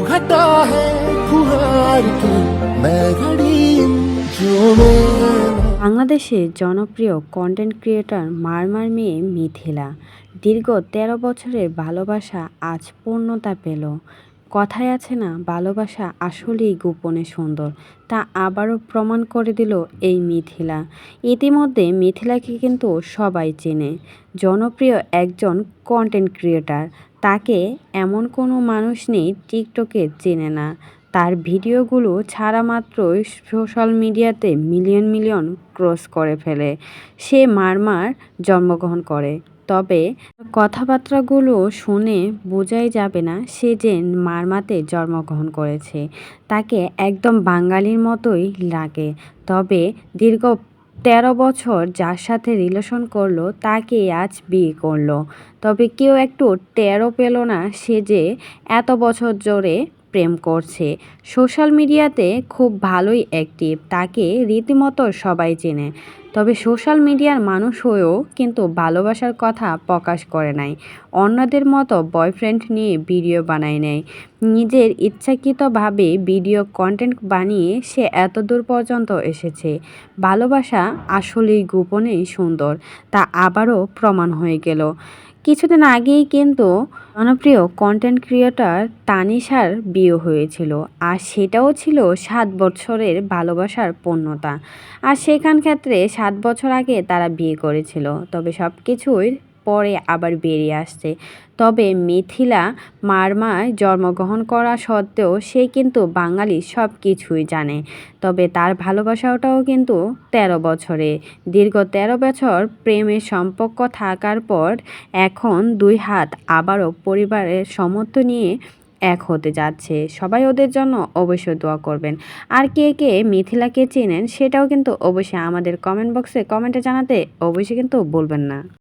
घटा है फुहार की मैं घड़ी इन झूमे। বাংলাদেশের জনপ্রিয় কন্টেন্ট ক্রিয়েটর মারমার মেয়ে মিথিলা দীর্ঘ ১৩ বছরের ভালোবাসা আজ পূর্ণতা পেল। কথায় আছে না, ভালোবাসা আসলেই গোপনে সুন্দর, তা আবারও প্রমাণ করে দিল এই মিথিলা। ইতিমধ্যে মিথিলাকে কিন্তু সবাই চেনে, জনপ্রিয় একজন কন্টেন্ট ক্রিয়েটর। তাকে এমন কোনো মানুষ নেই টিকটকে চেনে না। তার ভিডিওগুলো ছাড়া মাত্রই সোশ্যাল মিডিয়াতে মিলিয়ন মিলিয়ন ক্রস করে ফেলে। সে মারমার জন্মগ্রহণ করে, তবে কথাবার্তাগুলো শুনে বোঝাই যাবে না সে যে মারমাতে জন্মগ্রহণ করেছে। তাকে একদম বাঙালির মতোই লাগে। তবে দীর্ঘ ১৩ বছর যার সাথে রিলেশন করলো তাকে আজ বিয়ে করলো। তবে কেউ একটু টেরও পেল না সে যে এত বছর ধরে প্রেম করছে। সোশ্যাল মিডিয়াতে খুব ভালোই অ্যাক্টিভ, তাকে রীতিমতো সবাই চেনে। তবে সোশ্যাল মিডিয়ার মানুষ হয়েও কিন্তু ভালোবাসার কথা প্রকাশ করে নাই। অন্যদের মতো বয়ফ্রেন্ড নিয়ে ভিডিও বানায় নেয়। নিজের ইচ্ছাকৃতভাবে ভিডিও কন্টেন্ট বানিয়ে সে এত দূর পর্যন্ত এসেছে। ভালোবাসা আসলেই গোপনেই সুন্দর, তা আবারও প্রমাণ হয়ে গেল। কিছুদিন আগেই কিন্তু জনপ্রিয় কন্টেন্ট ক্রিয়েটর তানিশার বিয়ে হয়েছিল, আর সেটাও ছিল ৭ বছরের ভালোবাসার পূর্ণতা। আর সেখান ক্ষেত্রে ৭ বছর আগে তারা বিয়ে করেছিল, তবে সব কিছুই পরে আবার বেরিয়ে আসছে। তবে মিথিলা মারমায় জন্মগ্রহণ করা সত্ত্বেও সে কিন্তু বাঙালি সব কিছুই জানে। তবে তার ভালোবাসাটাও কিন্তু ১৩ বছরে, দীর্ঘ ১৩ বছর প্রেমের সম্পর্ক থাকার পর এখন দুই হাত আবারও পরিবারের সমর্থন নিয়ে এক হতে যাচ্ছে। সবাই ওদের জন্য অবশ্যই দোয়া করবেন। আর কে কে মিথিলাকে চেনেন সেটাও কিন্তু অবশ্যই আমাদের কমেন্ট বক্সে কমেন্টে জানাতে অবশ্যই কিন্তু বলবেন না।